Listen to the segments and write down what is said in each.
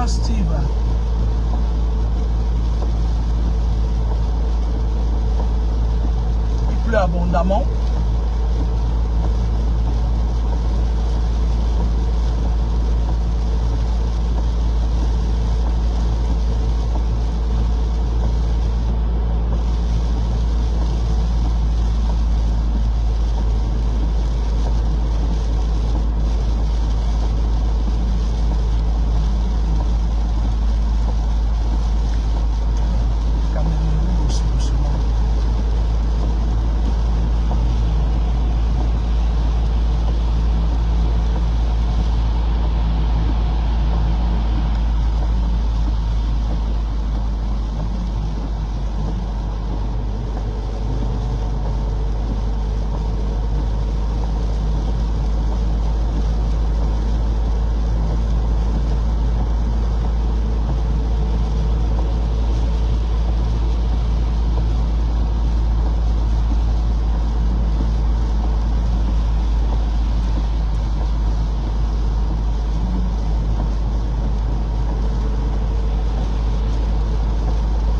Steve. Il pleut abondamment.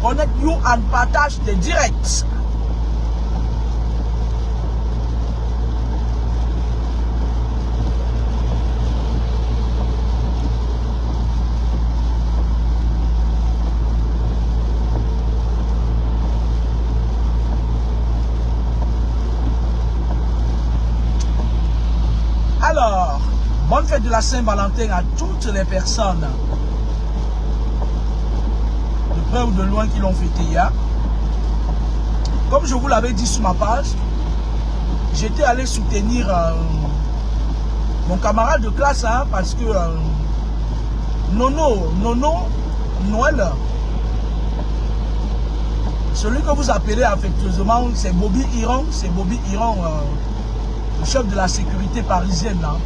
Connect-you en partage des directs. Alors, bonne fête de la Saint-Valentin à toutes les personnes de près ou de loin qui l'ont fêté hier. Comme je vous l'avais dit sur ma page, j'étais allé soutenir mon camarade de classe parce que Noël, celui que vous appelez affectueusement, c'est Bobby Iran, le chef de la sécurité parisienne là.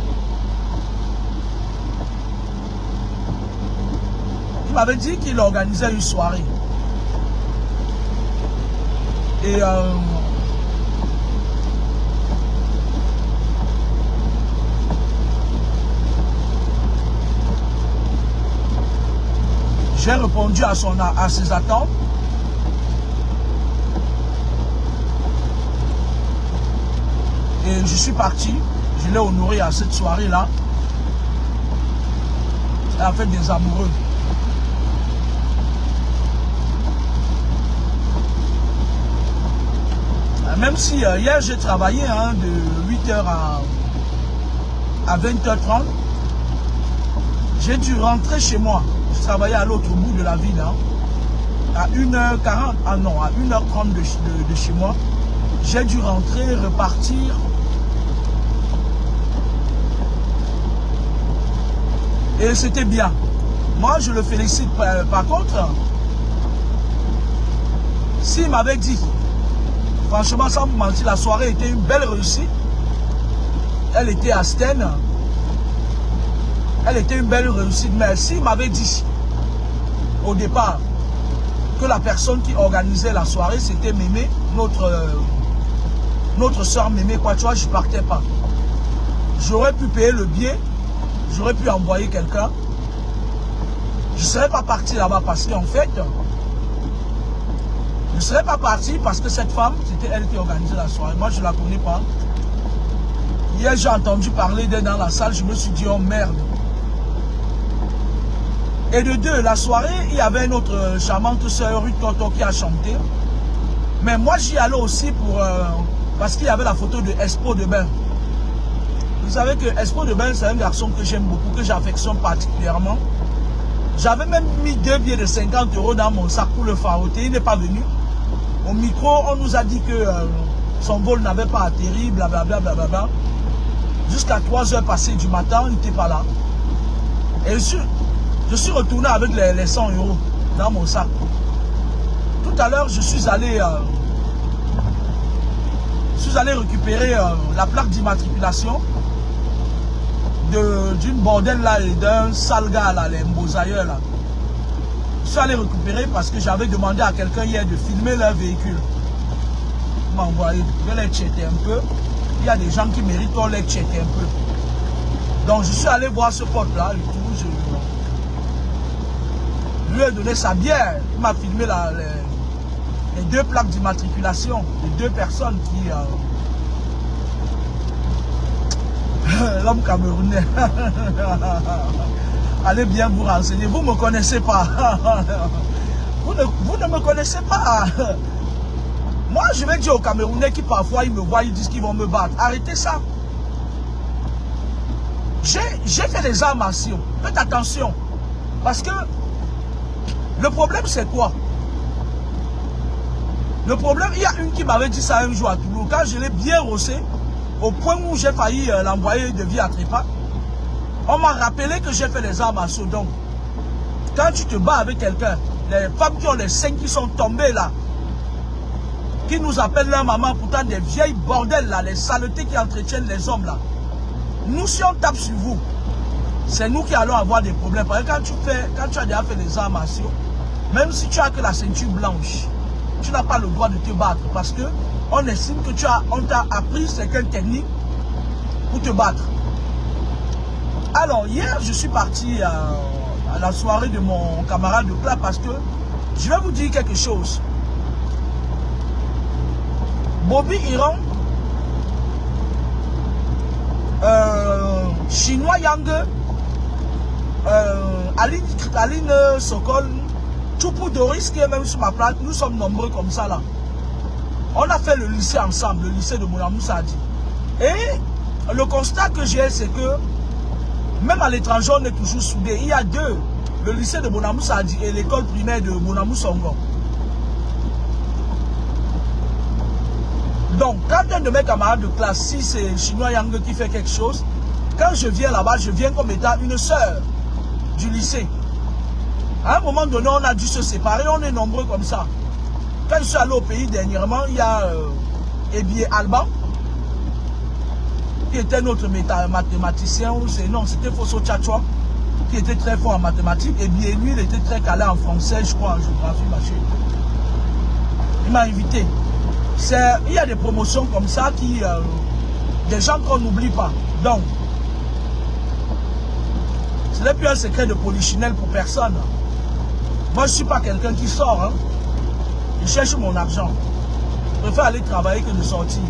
Il m'avait dit qu'il organisait une soirée. Et j'ai répondu à ses attentes. Et je suis parti. Je l'ai honoré à cette soirée-là. C'est la fête des amoureux. Même si hier j'ai travaillé de 8h à 20h30, j'ai dû rentrer chez moi. Je travaillais à l'autre bout de la ville, à 1h40, à 1h30 de chez moi. J'ai dû rentrer, repartir. Et c'était bien. Moi, je le félicite. Par contre, s'il m'avait dit, franchement, sans vous mentir, la soirée était une belle réussite. Elle était à Sten. Elle était une belle réussite. Mais s'il m'avait dit, au départ, que la personne qui organisait la soirée, c'était Mémé, notre soeur Mémé, quoi, tu vois, je ne partais pas. J'aurais pu payer le billet. J'aurais pu envoyer quelqu'un. Je ne serais pas parti là-bas parce qu'en fait, je ne serais pas parti parce que cette femme, c'était elle qui organisait la soirée. Moi, je ne la connais pas. Hier, j'ai entendu parler d'elle dans la salle. Je me suis dit, oh merde. Et de deux, la soirée, il y avait une autre charmante sœur, Ruth Toto, qui a chanté. Mais moi, j'y allais aussi parce qu'il y avait la photo de Espo de Ben. Vous savez que Espo de Ben, c'est un garçon que j'aime beaucoup, que j'affectionne particulièrement. J'avais même mis 2 billets de 50 € dans mon sac pour le faroter. Il n'est pas venu. Au micro, on nous a dit que son vol n'avait pas atterri, blablabla. Bla. Jusqu'à 3 h passées du matin, il n'était pas là. Et je suis retourné avec les 100 € dans mon sac. Tout à l'heure, je suis allé récupérer la plaque d'immatriculation d'une bordelle là et d'un sale gars là, les Mbosailleurs là. Je suis allé récupérer parce que j'avais demandé à quelqu'un hier de filmer leur véhicule. Il m'a envoyé, je vais les checker un peu. Il y a des gens qui méritent qu'on les checker un peu. Donc je suis allé voir ce pote là et tout. lui ai donné sa bière. Il m'a filmé les 2 plaques d'immatriculation des 2 personnes qui... L'homme camerounais. Allez bien vous renseigner. Vous ne me connaissez pas. Vous ne me connaissez pas. Moi, je vais dire aux Camerounais qui parfois ils me voient, ils disent qu'ils vont me battre. Arrêtez ça. J'ai fait des armations. Faites attention. Parce que le problème, c'est quoi? Le problème, il y a une qui m'avait dit ça un jour à Toulouse. Quand je l'ai bien rossé, au point où j'ai failli l'envoyer de vie à trépas, on m'a rappelé que j'ai fait des armes à saut. Donc, quand tu te bats avec quelqu'un, les femmes qui ont les seins qui sont tombées là, qui nous appellent leur maman, pourtant des vieilles bordels là, les saletés qui entretiennent les hommes là. Nous, si on tape sur vous, c'est nous qui allons avoir des problèmes. Parce que quand tu as déjà fait des armes à saut, même si tu as que la ceinture blanche, tu n'as pas le droit de te battre parce que on estime que on t'a appris certaines techniques pour te battre. Alors, hier, je suis parti à la soirée de mon camarade de classe parce que je vais vous dire quelque chose. Bobby Iran, Chinois Yang, Aline Sokol, Choupou Doris qui est même sur ma plate, nous sommes nombreux comme ça là. On a fait le lycée ensemble, le lycée de Bonamou Sadi. Et le constat que j'ai, c'est que même à l'étranger, on est toujours soudés. Il y a 2, le lycée de Bonamou Sadi et l'école primaire de Bonamou Songo. Donc, quand un de mes camarades de classe, si c'est Chinois Yang qui fait quelque chose, quand je viens là-bas, je viens comme étant une sœur du lycée. À un moment donné, on a dû se séparer, on est nombreux comme ça. Quand je suis allé au pays dernièrement, il y a Ebié Alban, qui était notre mathématicien, non, c'était Fosso Tchatchoua, qui était très fort en mathématiques, et bien lui, il était très calé en français, je crois, en géographie, machin. Il m'a invité. Il y a des promotions comme ça, des gens qu'on n'oublie pas. Donc, ce n'est plus un secret de polichinelle pour personne. Moi, je ne suis pas quelqu'un qui sort, hein. Je cherche mon argent. Je préfère aller travailler que de sortir.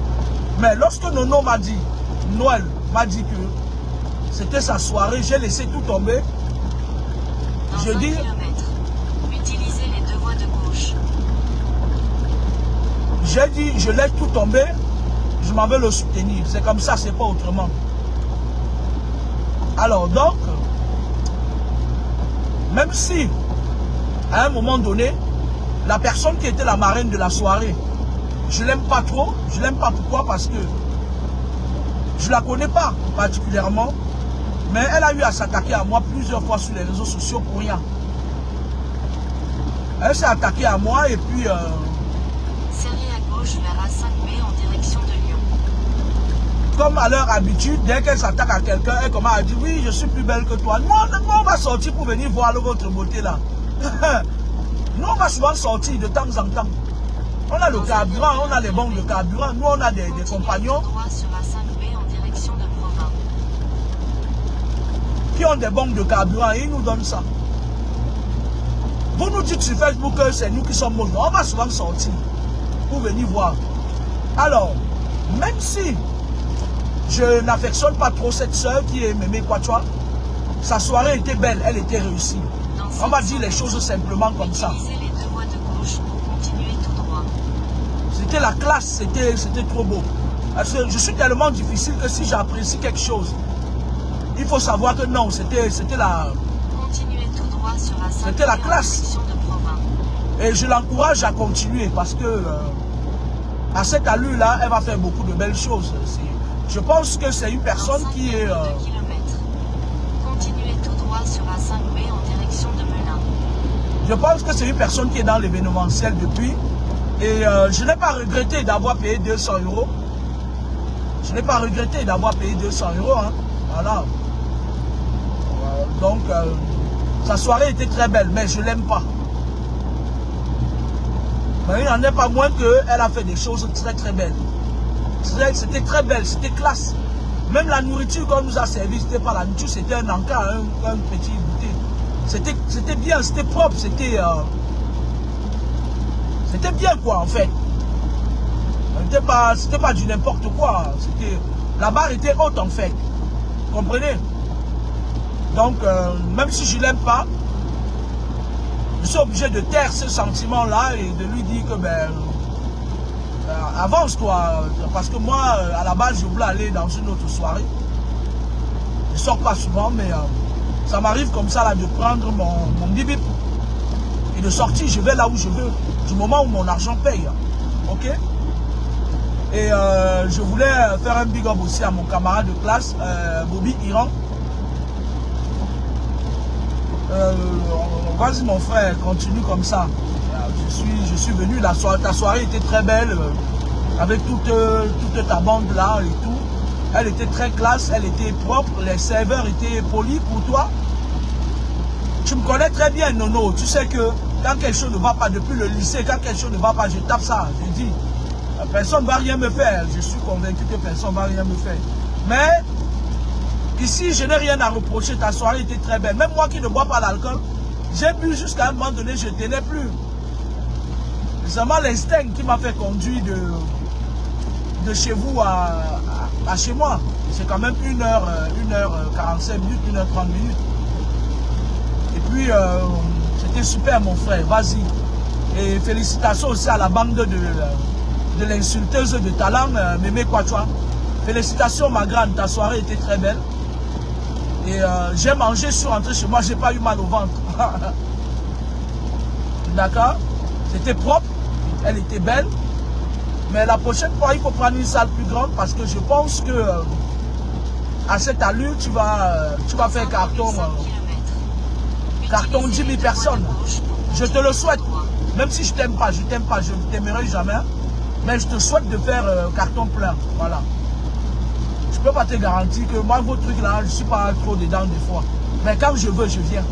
Mais lorsque Nono m'a dit, Noël m'a dit que c'était sa soirée, j'ai laissé tout tomber. Dans je dis, utilisez les 2 voies de gauche. J'ai dit, je laisse tout tomber, je m'en vais le soutenir. C'est comme ça, c'est pas autrement. Alors donc, même si, à un moment donné, la personne qui était la marraine de la soirée, je l'aime pas trop. Je l'aime pas pourquoi? Parce que je la connais pas particulièrement. Mais elle a eu à s'attaquer à moi plusieurs fois sur les réseaux sociaux pour rien. Elle s'est attaquée à moi et puis... Serrez à gauche vers A5B en direction de Lyon. Comme à leur habitude, dès qu'elle s'attaque à quelqu'un, elle commence à dire oui, je suis plus belle que toi. Nous, on va sortir pour venir voir votre beauté là. Nous, on va souvent sortir de temps en temps. On a le carburant, on a les bombes de carburant. Nous, on a des compagnons Droit sur A5B en direction de Provins. qui ont des bombes de carburant et ils nous donnent ça. Vous nous dites sur Facebook que c'est nous qui sommes mauvais. On va souvent sortir pour venir voir. Alors, même si je n'affectionne pas trop cette soeur qui est Mémé Kwatchoua, sa soirée était belle, elle était réussie. On va dire les choses simplement comme ça. Utilisez les 2 voies de gauche pour continuer tout droit. C'était la classe, c'était trop beau. Parce que je suis tellement difficile que si j'apprécie quelque chose, il faut savoir que non, c'était la... Continuez tout droit sur A5B C'était la en classe. direction de Provins. Et je l'encourage à continuer parce que à cette allure-là, elle va faire beaucoup de belles choses. Je pense que c'est une personne qui est... 2 kilomètres. Continuez tout droit sur A5B en direction de Melun. Je pense que c'est une personne qui est dans l'événementiel depuis. Et je n'ai pas regretté d'avoir payé 200 €. Je n'ai pas regretté d'avoir payé 200 €. Hein. Voilà. Donc, sa soirée était très belle, mais je ne l'aime pas. Mais il n'en est pas moins qu'elle a fait des choses très très belles. C'était très belle, c'était classe. Même la nourriture qu'on nous a servi, c'était pas la nourriture, c'était un encas, un petit goûter. c'était bien, c'était propre, c'était bien quoi en fait. C'était pas du n'importe quoi. La barre était haute en fait. Vous comprenez? Donc, même si je l'aime pas, je suis obligé de taire ce sentiment-là et de lui dire que ben avance toi. Parce que moi, à la base, je voulais aller dans une autre soirée. Je sors pas souvent, mais ça m'arrive comme ça là de prendre mon bip et de sortir. Je vais là où je veux, du moment où mon argent paye. Ok? Et je voulais faire un big up aussi à mon camarade de classe, Bobby Iran. Vas-y mon frère, continue comme ça. Je suis venu, ta soirée était très belle, avec toute ta bande là et tout. Elle était très classe, elle était propre, les serveurs étaient polis pour toi. Tu me connais très bien Nono, tu sais que quand quelque chose ne va pas depuis le lycée, quand quelque chose ne va pas, je tape ça, je dis. Personne ne va rien me faire. Je suis convaincu que personne ne va rien me faire. Mais ici, je n'ai rien à reprocher. Ta soirée était très belle. Même moi qui ne bois pas l'alcool, j'ai bu jusqu'à un moment donné, je ne tenais plus. C'est seulement l'instinct qui m'a fait conduire de chez vous à chez moi. C'est quand même 1h45 minutes, 1h30 minutes. Et puis, c'était super mon frère. Vas-y. Et félicitations aussi à la bande de l'insulteuse de talent, Mémé Quachua. Félicitations ma grande, ta soirée était très belle. Et j'ai mangé, je suis rentré chez moi, j'ai pas eu mal au ventre. D'accord? C'était propre, elle était belle. Mais la prochaine fois, il faut prendre une salle plus grande parce que je pense que à cette allure, tu vas faire carton 10 000 personnes. Je te le souhaite. Même si je t'aime pas, je ne t'aimerai jamais. Mais je te souhaite de faire carton plein. Voilà. Je ne peux pas te garantir que moi, vos trucs là, je ne suis pas trop dedans des fois. Mais quand je veux, je viens.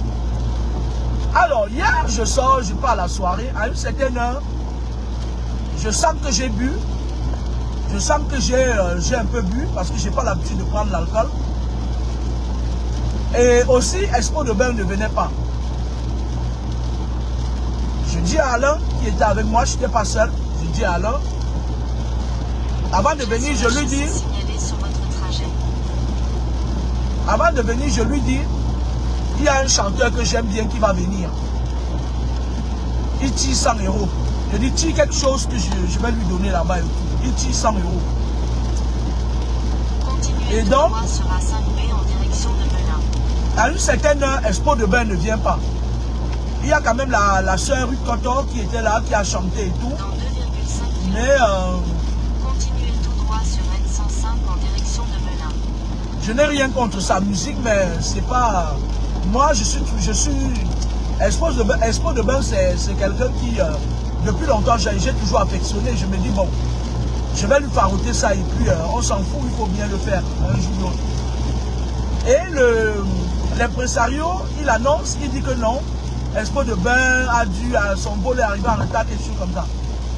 Alors, hier, je sors, je pars à la soirée. À une certaine heure, je sens que j'ai bu. Je sens que j'ai un peu bu parce que je n'ai pas l'habitude de prendre l'alcool. Et aussi, Expo de Bain ne venait pas. Je dis à Alain, qui était avec moi, je n'étais pas seul. Je dis à Alain, avant de venir, je lui dis, avant de venir, je lui dis, il y a un chanteur que j'aime bien qui va venir. Il tire 100 €. Je dis, tire quelque chose que je vais lui donner là-bas. Il tire 100 €. Et donc, à une certaine heure, Expo de Bain ne vient pas. Il y a quand même la soeur Ruth Cotton qui était là, qui a chanté et tout. Mais continuez tout droit sur N105 en direction de Melun. Je n'ai rien contre sa musique, mais c'est pas... Moi, je suis Expo de Bain, c'est quelqu'un qui, depuis longtemps, j'ai toujours affectionné. Je me dis, bon, je vais lui farouter ça et puis on s'en fout, il faut bien le faire un jour ou l'autre. Et l'impresario, il annonce, il dit que non, Expo de Bain a dû, son vol est arrivé en retard, quelque chose comme ça.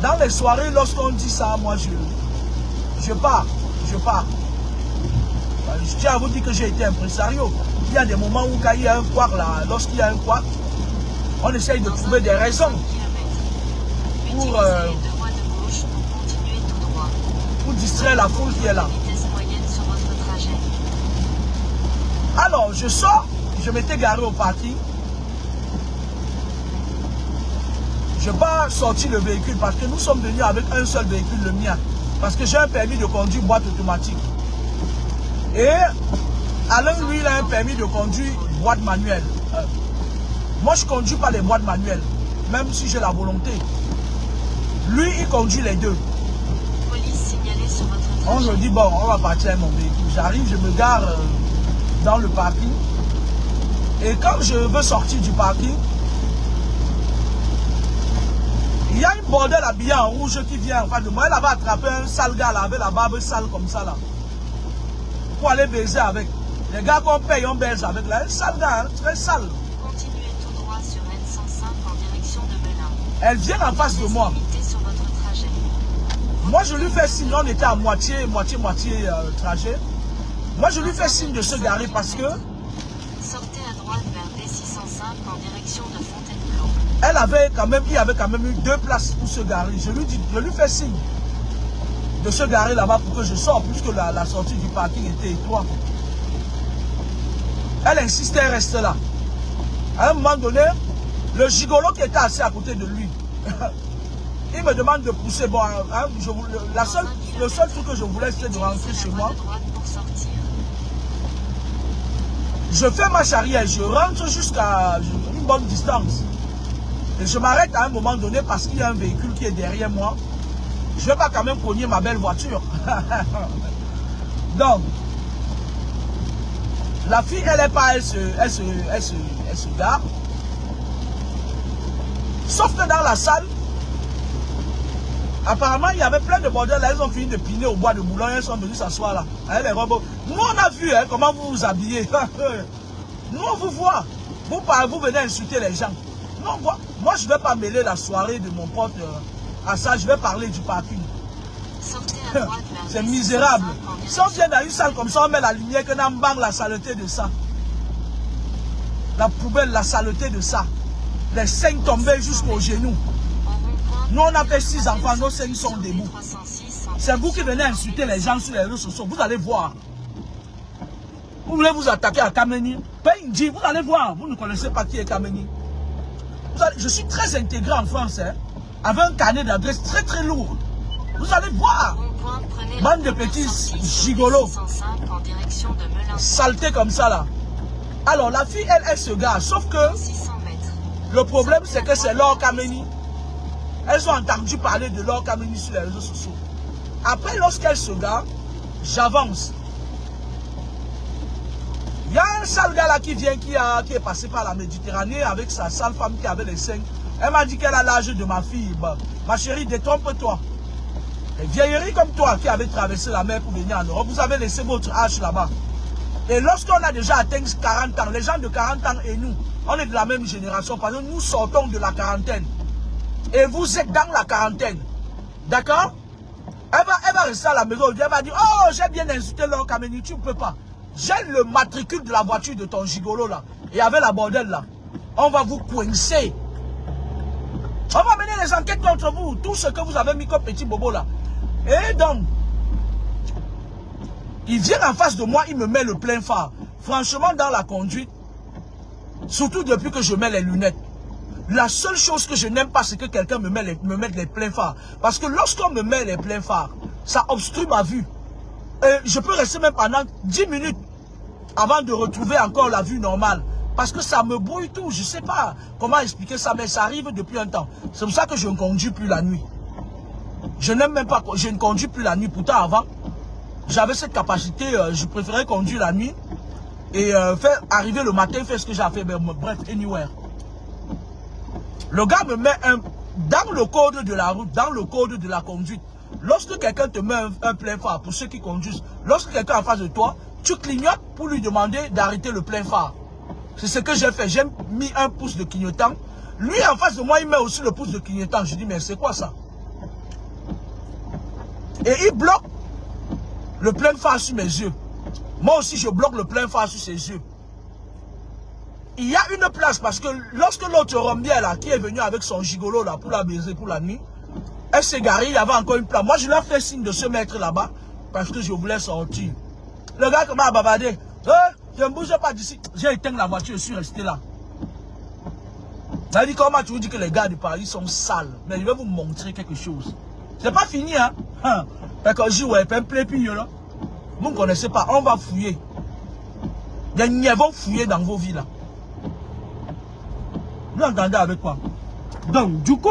Dans les soirées, lorsqu'on dit ça, moi, je pars. Je tiens à vous dire que j'ai été impresario. Il y a des moments où quand il y a un couac là, lorsqu'il y a un couac, on essaye de trouver des raisons pour distraire la foule qui est là. Alors, je sors, je m'étais garé au parking. Je n'ai pas sorti le véhicule parce que nous sommes venus avec un seul véhicule, le mien. Parce que j'ai un permis de conduire boîte automatique. Et Alain, lui, il a un permis de conduire boîte manuelle. Moi, je ne conduis pas les boîtes manuelles, même si j'ai la volonté. Lui, il conduit les deux. Police signalée sur votre On me dit, bon, on va partir avec mon véhicule. J'arrive, je me gare dans le parking. Et quand je veux sortir du parking, il y a une bordelle habillée en rouge qui vient en face de moi. Elle avait attrapé un sale gars là, avec la barbe sale comme ça là. Pour aller baiser avec. Les gars qu'on paye, on baise avec là. Un sale gars, hein, très sale. Continuez tout droit sur N105 en direction de Melun. Elle vient en face de moi. Sur votre trajet. Moi je lui fais signe, on était à moitié trajet. Moi je lui fais signe de se garer parce que sortez à droite vers D605 605 en direction de Fontainebleau. Elle avait quand même, il y avait quand même eu 2 places pour se garer. Je lui fais signe de se garer là-bas pour que je sorte, puisque la sortie du parking était étroite. Elle insistait, elle restait là. À un moment donné, le gigolo qui était assis à côté de lui, il me demande de pousser. Bon, hein, le seul truc que je voulais, c'était de rentrer chez moi. Je fais marche arrière, je rentre jusqu'à une bonne distance. Et je m'arrête à un moment donné parce qu'il y a un véhicule qui est derrière moi. Je ne vais pas quand même cogner ma belle voiture. Donc, la fille, elle n'est pas, elle se gare. Sauf que dans la salle, apparemment, il y avait plein de bordel. Là, elles ont fini de piner au bois de Boulogne. Elles sont venues s'asseoir là. Avec les robots. Nous, on a vu hein, comment vous vous habillez. Nous, on vous voit. Vous venez insulter les gens. Non, moi, je ne vais pas mêler la soirée de mon pote à ça. Je vais parler du parking. C'est misérable. Si on vient dans une salle comme ça, on met la lumière, que l'on bang la saleté de ça. La poubelle, la saleté de ça. Les 5 tombés jusqu'aux genoux. Nous, on a fait 6 enfants, nos 5 sont debout. C'est vous qui venez insulter les gens sur les réseaux sociaux. Vous allez voir. Vous voulez vous attaquer à Kameni. Vous allez voir. Vous ne connaissez pas qui est Kameni. Je suis très intégré en France. Hein, avec un carnet d'adresse très très lourd. Vous allez voir. Bande de petits gigolos. Saleté comme ça là. Alors la fille, elle se gare. Sauf que le problème, c'est que c'est Laure Kameni. Elles ont entendu parler de Laure Kameni sur les réseaux sociaux. Après, lorsqu'elle se gare, j'avance. Il y a un sale gars là qui vient, qui est passé par la Méditerranée avec sa sale femme qui avait les seins. Elle m'a dit qu'elle a l'âge de ma fille. Bah, ma chérie, détrompe-toi. Les vieilleries comme toi qui avez traversé la mer pour venir en Europe, vous avez laissé votre âge là-bas. Et lorsqu'on a déjà atteint 40 ans, les gens de 40 ans et nous, on est de la même génération parce que nous sortons de la quarantaine. Et vous êtes dans la quarantaine. D'accord? Elle va rester à la maison. Elle va dire, oh, j'ai bien insulté Laure Kameni, tu ne peux pas. J'ai le matricule de la voiture de ton gigolo là. Et avec la bordelle là. On va vous coincer. On va mener les enquêtes contre vous. Tout ce que vous avez mis comme petit bobo là. Et donc, il vient en face de moi, il me met le plein phare. Franchement, dans la conduite, surtout depuis que je mets les lunettes, la seule chose que je n'aime pas, c'est que quelqu'un me mette les pleins phares. Parce que lorsqu'on me met les pleins phares, ça obstrue ma vue. Et je peux rester même pendant 10 minutes avant de retrouver encore la vue normale. Parce que ça me brouille tout. Je ne sais pas comment expliquer ça, mais ça arrive depuis un temps. C'est pour ça que je ne conduis plus la nuit. Je n'aime même pas, je ne conduis plus la nuit. Pourtant, avant, j'avais cette capacité, je préférais conduire la nuit et faire arriver le matin, faire ce que j'ai fait. Bref, anywhere. Le gars me met dans le code de la route, dans le code de la conduite. Lorsque quelqu'un te met un plein phare, pour ceux qui conduisent, lorsque quelqu'un est en face de toi, tu clignotes pour lui demander d'arrêter le plein phare. C'est ce que j'ai fait. J'ai mis un pouce de clignotant. Lui, en face de moi, il met aussi le pouce de clignotant. Je dis, mais c'est quoi ça? Et il bloque le plein phare sur mes yeux. Moi aussi, je bloque le plein phare sur ses yeux. Il y a une place parce que lorsque l'autre rombière là, qui est venu avec son gigolo là pour la baiser pour la nuit, elle s'est garée, il y avait encore une place. Moi, je leur fais signe de se mettre là-bas parce que je voulais sortir. Le gars commence à bavarder. Je ne bouge pas d'ici. J'ai éteint la voiture, je suis resté là. Ça dit comment tu vous dis que les gars du Paris sont sales. Mais je vais vous montrer quelque chose. C'est pas fini, hein. Parce que je joue, plein là. Vous ne connaissez pas, on va fouiller. Ils vont fouiller dans vos vies là. Vous entendez avec quoi? Donc, du coup,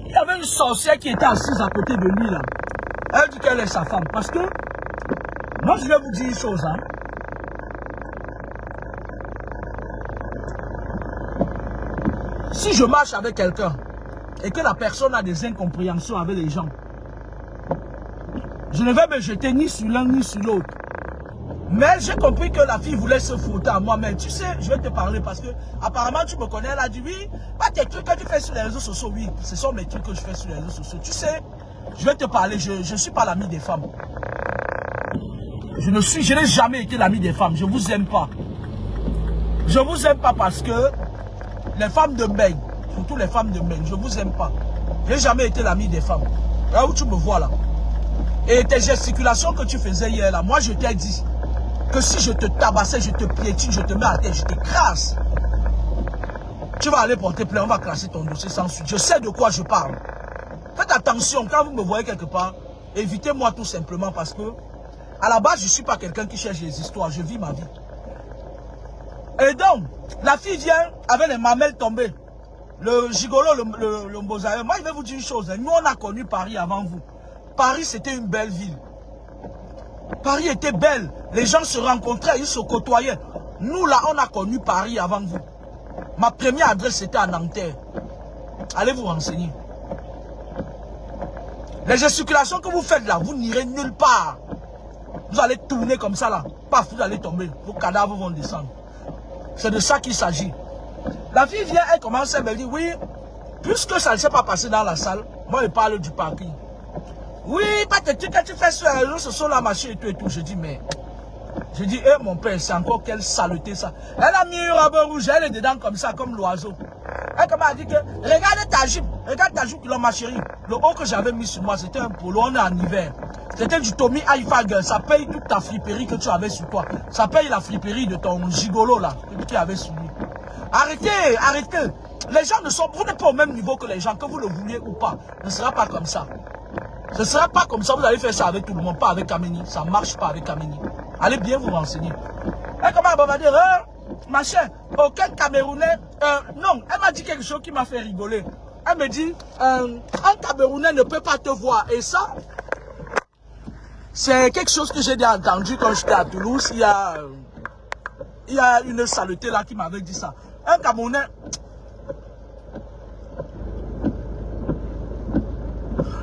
il y avait une sorcière qui était assise à côté de lui là. Elle dit qu'elle est sa femme. Parce que, moi je vais vous dire une chose, hein. Si je marche avec quelqu'un et que la personne a des incompréhensions avec les gens, je ne vais me jeter ni sur l'un ni sur l'autre. Mais j'ai compris que la fille voulait se foutre à moi. Mais tu sais, je vais te parler parce que apparemment tu me connais. Elle a dit oui, pas tes trucs que tu fais sur les réseaux sociaux. Oui, ce sont mes trucs que je fais sur les réseaux sociaux. Tu sais, je vais te parler. Je ne suis pas l'ami des femmes. Je n'ai jamais été l'ami des femmes. Je ne vous aime pas. Je vous aime pas parce que les femmes de Mbeng, surtout les femmes de Mbeng, je vous aime pas. J'ai jamais été l'ami des femmes. Là où tu me vois là. Et tes gesticulations que tu faisais hier là, moi je t'ai dit que si je te tabassais, je te piétine, je te mets à terre, je te crasse. Tu vas aller porter plainte, on va classer ton dossier sans suite. Je sais de quoi je parle. Faites attention, quand vous me voyez quelque part, évitez-moi tout simplement parce que, à la base, je ne suis pas quelqu'un qui cherche les histoires, je vis ma vie. Et donc, la fille vient avec les mamelles tombées. Le gigolo, le mbozaïen. Moi, je vais vous dire une chose. Nous, on a connu Paris avant vous. Paris, c'était une belle ville. Paris était belle. Les gens se rencontraient, ils se côtoyaient. Nous, là, on a connu Paris avant vous. Ma première adresse, c'était à Nanterre. Allez vous renseigner. Les gesticulations que vous faites là, vous n'irez nulle part. Vous allez tourner comme ça là. Paf, vous allez tomber. Vos cadavres vont descendre. C'est de ça qu'il s'agit. La fille vient, elle commence à me dire, oui, puisque ça ne s'est pas passé dans la salle, moi je parle du parking. Oui, pas que tu fais ce sont la machine et tout et tout. Je dis, mais... Je dis, eh mon père, c'est encore quelle saleté ça. Elle a mis une robe rouge, elle est dedans comme ça, comme l'oiseau. Elle m'a dit que, regarde ta jupe ma chérie. Le haut que j'avais mis sur moi, c'était un polo, on est en hiver. C'était du Tommy Hilfiger, ça paye toute ta friperie que tu avais sur toi. Ça paye la friperie de ton gigolo là, que tu avais sur lui. Arrêtez, arrêtez. Les gens ne sont, vous n'êtes pas au même niveau que les gens, que vous le vouliez ou pas. Ce ne sera pas comme ça. Ce ne sera pas comme ça, vous allez faire ça avec tout le monde, pas avec Kamini. Ça ne marche pas avec Kamini. Allez bien vous renseigner. Elle commence à me dire, machin, aucun Camerounais, non, elle m'a dit quelque chose qui m'a fait rigoler. Elle me dit, un Camerounais ne peut pas te voir. Et ça, c'est quelque chose que j'ai déjà entendu quand j'étais à Toulouse. Il y a une saleté là qui m'avait dit ça. Un Camerounais...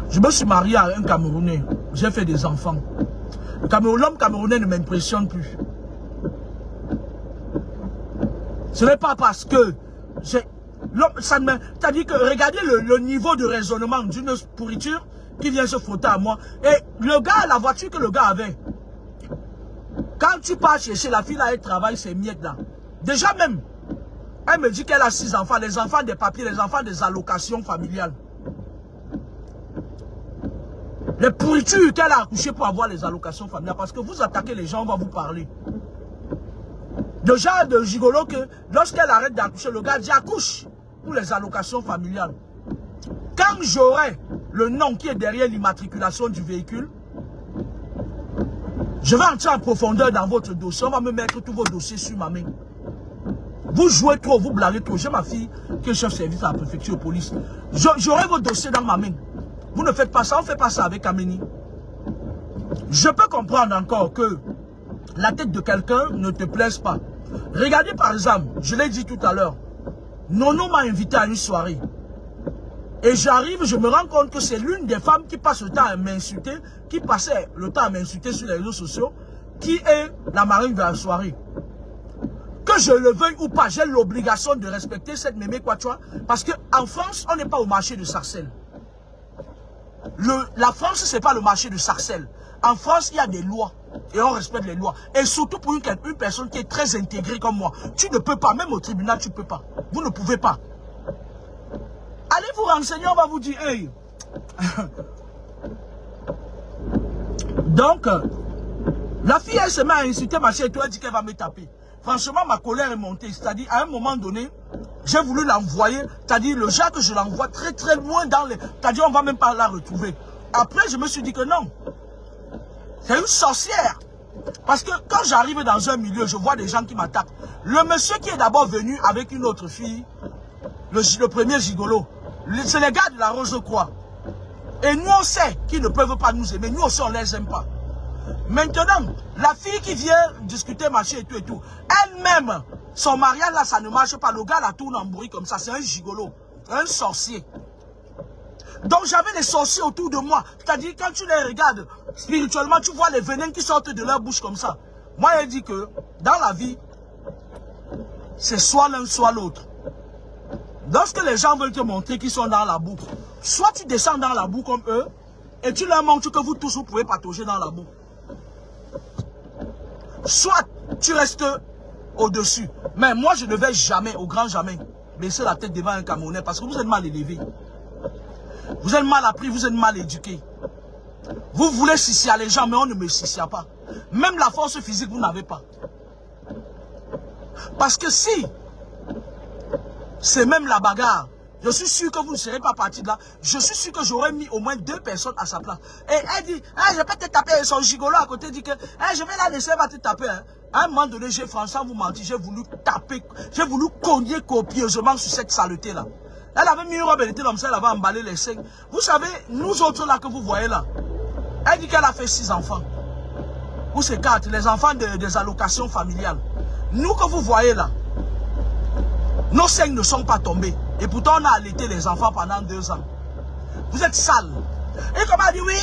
Je me suis marié à un Camerounais. J'ai fait des enfants. L'homme camerounais ne m'impressionne plus. Ce n'est pas parce que... C'est-à-dire que regardez le niveau de raisonnement d'une pourriture qui vient se frotter à moi. Et le gars, la voiture que le gars avait, quand tu pars chercher la fille là, elle travaille ses miettes là. Déjà même, elle me dit qu'elle a 6 enfants, les enfants des papiers, les enfants des allocations familiales. Les pourritures qu'elle a accouchées pour avoir les allocations familiales. Parce que vous attaquez les gens, on va vous parler. Le genre de gigolo que lorsqu'elle arrête d'accoucher, le gars dit accouche pour les allocations familiales. Quand j'aurai le nom qui est derrière l'immatriculation du véhicule, je vais entrer en profondeur dans votre dossier. On va me mettre tous vos dossiers sur ma main. Vous jouez trop, vous blaguez trop. J'ai ma fille qui est chef de service à la préfecture de police. J'aurai vos dossiers dans ma main. Vous ne faites pas ça, on ne fait pas ça avec Kamini. Je peux comprendre encore que la tête de quelqu'un ne te plaise pas. Regardez par exemple, je l'ai dit tout à l'heure, Nono m'a invité à une soirée. Et j'arrive, je me rends compte que c'est l'une des femmes qui passe le temps à m'insulter, qui passait le temps à m'insulter sur les réseaux sociaux, qui est la marraine de la soirée. Que je le veuille ou pas, j'ai l'obligation de respecter cette mémé Quatuor, parce qu'en France, on n'est pas au marché de Sarcelles. La France, ce n'est pas le marché de Sarcelles. En France, il y a des lois. Et on respecte les lois. Et surtout pour une personne qui est très intégrée comme moi. Tu ne peux pas, même au tribunal, tu ne peux pas. Vous ne pouvez pas. Allez vous renseigner, on va vous dire, hey. Donc, la fille, elle se met à insulter ma chérie et tout, elle dit qu'elle va me taper. Franchement, ma colère est montée. C'est-à-dire, à un moment donné, j'ai voulu l'envoyer. C'est-à-dire, le genre que je l'envoie très très loin dans les... C'est-à-dire, on ne va même pas la retrouver. Après, je me suis dit que non. C'est une sorcière. Parce que quand j'arrive dans un milieu, je vois des gens qui m'attaquent. Le monsieur qui est d'abord venu avec une autre fille, le premier gigolo, c'est les gars de la Rose-Croix. Et nous, on sait qu'ils ne peuvent pas nous aimer. Nous aussi, on ne les aime pas. Maintenant, la fille qui vient discuter, machin et tout, elle-même, son mariage là, ça ne marche pas. Le gars la tourne en bruit comme ça. C'est un gigolo, un sorcier. Donc j'avais les sorciers autour de moi. C'est-à-dire quand tu les regardes spirituellement, tu vois les venins qui sortent de leur bouche comme ça. Moi, elle dit que dans la vie, c'est soit l'un, soit l'autre. Lorsque les gens veulent te montrer qu'ils sont dans la boue, soit tu descends dans la boue comme eux, et tu leur montres que vous tous, vous pouvez patauger dans la boue. Soit tu restes au-dessus. Mais moi, je ne vais jamais, au grand jamais, baisser la tête devant un Camerounais parce que vous êtes mal élevé. Vous êtes mal appris, vous êtes mal éduqué. Vous voulez sissier les gens, mais on ne me sissia pas. Même la force physique, vous n'avez pas. Parce que si c'est même la bagarre, je suis sûr que vous ne serez pas parti de là. Je suis sûr que j'aurais mis au moins 2 personnes à sa place. Et elle dit, je vais te taper. Et son gigolo à côté dit que je vais la laisser, elle va te taper. Hein. À un moment donné, j'ai franchement vous menti, j'ai voulu taper, j'ai voulu cogner copieusement sur cette saleté-là. Elle avait mis une robe, elle était comme ça, elle avait emballé les seins. Vous savez, nous autres là que vous voyez là, elle dit qu'elle a fait 6 enfants. Ou c'est 4, les enfants des allocations familiales. Nous que vous voyez là, nos seins ne sont pas tombés. Et pourtant, on a allaité les enfants pendant 2 ans. Vous êtes sales. Et comme elle dit, oui,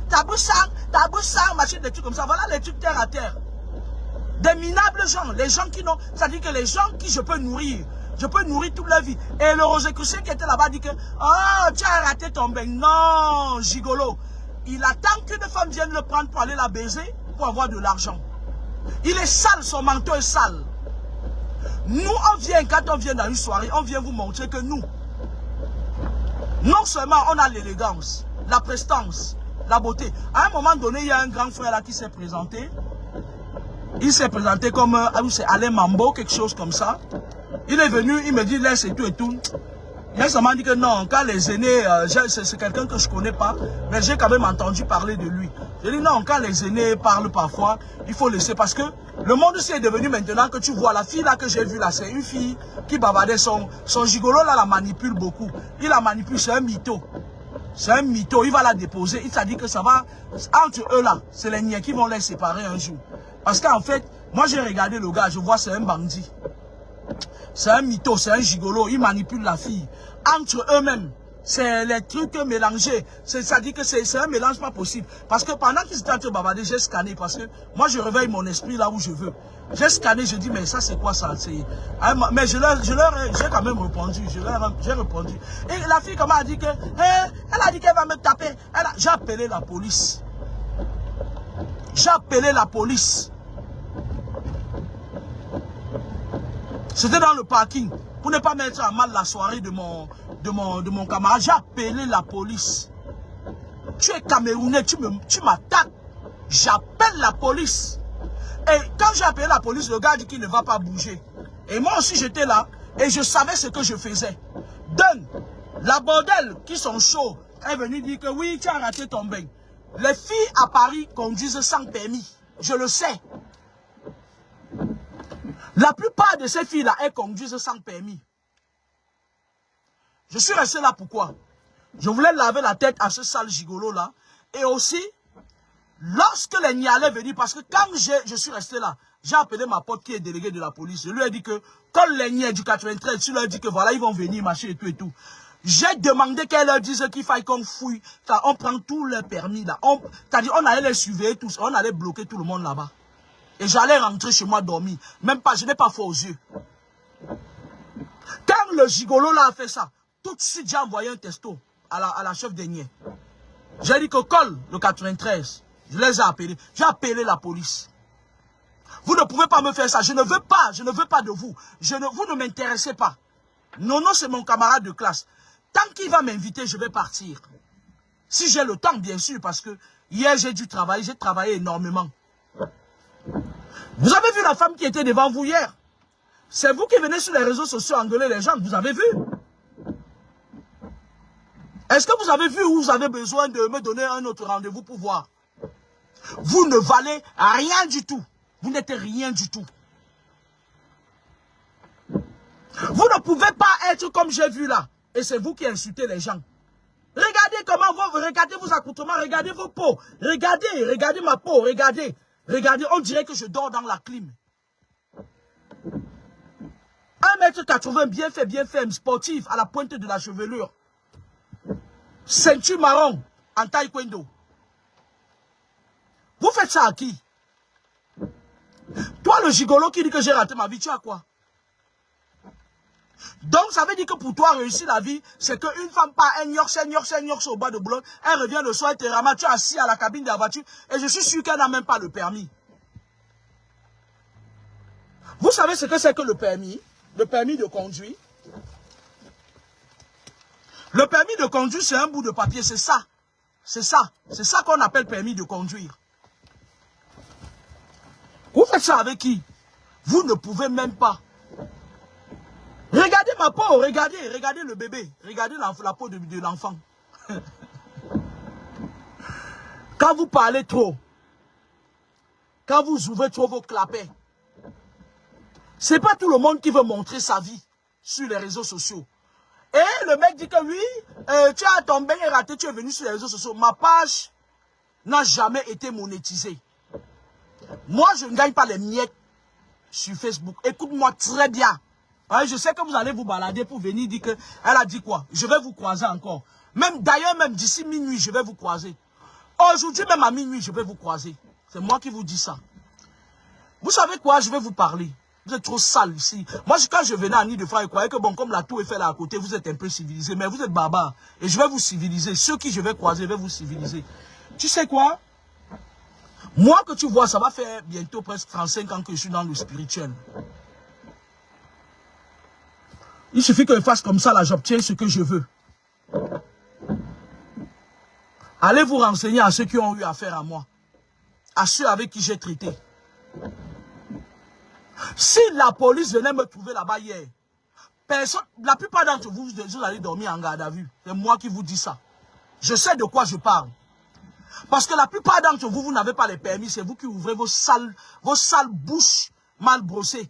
ta bouche sang, machin, des trucs comme ça. Voilà les trucs terre à terre. Des minables gens, les gens qui n'ont... C'est-à-dire que les gens qui je peux nourrir toute leur vie. Et le Rosicrucien qui était là-bas dit que, oh, tu as raté ton bain. Non, gigolo. Il attend qu'une femme vienne le prendre pour aller la baiser, pour avoir de l'argent. Il est sale, son manteau est sale. Nous, quand on vient dans une soirée, on vient vous montrer que nous, non seulement on a l'élégance, la prestance, la beauté. À un moment donné, il y a un grand frère là qui s'est présenté. Il s'est présenté comme Alain Mambo, quelque chose comme ça. Il est venu, il me dit laisse et tout et tout. Il m'a dit que non, quand les aînés, c'est quelqu'un que je ne connais pas, mais j'ai quand même entendu parler de lui. J'ai dit non, quand les aînés parlent parfois, il faut laisser parce que le monde aussi est devenu maintenant que tu vois la fille là que j'ai vue là, c'est une fille qui bavardait son gigolo là, la manipule beaucoup. Il la manipule, c'est un mytho. C'est un mytho, il va la déposer, il t'a dit que ça va, entre eux là, c'est les niais qui vont les séparer un jour. Parce qu'en fait, moi j'ai regardé le gars, je vois c'est un bandit. C'est un mytho, c'est un gigolo, il manipule la fille. Entre eux-mêmes, c'est les trucs mélangés. C'est-à-dire que c'est un mélange pas possible. Parce que pendant qu'ils étaient en train de bavarder, j'ai scanné. Parce que moi, je réveille mon esprit là où je veux. J'ai scanné, je dis, mais ça, c'est quoi ça? Mais j'ai quand même répondu. J'ai répondu. Et la fille, comment elle a dit que, elle a dit qu'elle va me taper. J'ai appelé la police. J'ai appelé la police. C'était dans le parking. Pour ne pas mettre à mal la soirée de mon camarade, j'ai appelé la police. Tu es Camerounais, tu m'attaques. J'appelle la police. Et quand j'ai appelé la police, le gars dit qu'il ne va pas bouger. Et moi aussi j'étais là et je savais ce que je faisais. Donc, la bordelle qui sont chauds est venue dire que oui, tu as raté ton bain. Les filles à Paris conduisent sans permis. Je le sais. La plupart de ces filles-là, elles conduisent sans permis. Je suis resté là pourquoi? Je voulais laver la tête à ce sale gigolo-là. Et aussi, lorsque les Nialais venaient, parce que quand je suis resté là, j'ai appelé ma pote qui est déléguée de la police. Je lui ai dit que, quand les Niais du 93, tu leur dis que voilà, ils vont venir, machin et tout et tout. J'ai demandé qu'elle leur dise qu'il faille qu'on fouille. On prend tous leurs permis là. C'est-à-dire, on allait les surveiller tous, on allait bloquer tout le monde là-bas. Et j'allais rentrer chez moi dormir. Même pas, je n'ai pas foi aux yeux. Quand le gigolo là a fait ça, tout de suite j'ai envoyé un texto à la chef des Niais. J'ai dit que colle le 93. Je les ai appelés. J'ai appelé la police. Vous ne pouvez pas me faire ça. Je ne veux pas de vous. Vous ne m'intéressez pas. Nono, c'est mon camarade de classe. Tant qu'il va m'inviter, je vais partir. Si j'ai le temps, bien sûr, parce que hier j'ai dû travailler, j'ai travaillé énormément. Vous avez vu la femme qui était devant vous hier? C'est vous qui venez sur les réseaux sociaux engueuler les gens, vous avez vu? Est-ce que vous avez vu ou vous avez besoin de me donner un autre rendez-vous pour voir? Vous ne valez rien du tout. Vous n'êtes rien du tout. Vous ne pouvez pas être comme j'ai vu là. Et c'est vous qui insultez les gens. Regardez comment regardez vos accoutrements, regardez vos peaux. Regardez ma peau, regardez. Regardez, on dirait que je dors dans la clim. 1m80, bien fait, sportif, à la pointe de la chevelure. Ceinture marron, en taekwondo. Vous faites ça à qui? Toi, le gigolo qui dit que j'ai raté ma vie, tu as quoi? Donc, ça veut dire que pour toi, réussir la vie, c'est qu'une femme part, elle gnorche au bas de Boulogne, elle revient le soir, elle te ramasse, tu es assis à la cabine de la voiture, et je suis sûr qu'elle n'a même pas le permis. Vous savez ce que c'est que le permis? Le permis de conduire. Le permis de conduire, c'est un bout de papier, c'est ça. C'est ça. C'est ça qu'on appelle permis de conduire. Vous faites ça avec qui? Vous ne pouvez même pas. Regardez ma peau, regardez le bébé. Regardez la peau de l'enfant. Quand vous parlez trop, quand vous ouvrez trop vos clapets, c'est pas tout le monde qui veut montrer sa vie sur les réseaux sociaux. Et le mec dit que oui, tu as tombé et raté, tu es venu sur les réseaux sociaux. Ma page n'a jamais été monétisée. Moi, je ne gagne pas les miettes sur Facebook. Écoute-moi très bien. Ouais, je sais que vous allez vous balader pour venir dire que elle a dit quoi. Je vais vous croiser encore. D'ailleurs, même d'ici minuit, je vais vous croiser. Aujourd'hui, même à minuit, je vais vous croiser. C'est moi qui vous dis ça. Vous savez quoi? Je vais vous parler. Vous êtes trop sale ici. Moi, quand je venais à Nid-de-France, je croyais que bon, comme la tour Eiffel là à côté, vous êtes un peu civilisé. Mais vous êtes barbares. Et je vais vous civiliser. Ceux qui je vais croiser, je vais vous civiliser. Tu sais quoi? Moi que tu vois, ça va faire bientôt presque 35 ans que je suis dans le spirituel. Il suffit que je fasse comme ça, là, j'obtiens ce que je veux. Allez vous renseigner à ceux qui ont eu affaire à moi. À ceux avec qui j'ai traité. Si la police venait me trouver là-bas hier, personne, la plupart d'entre vous, vous allez dormir en garde à vue. C'est moi qui vous dis ça. Je sais de quoi je parle. Parce que la plupart d'entre vous, vous n'avez pas les permis. C'est vous qui ouvrez vos sales bouches mal brossées.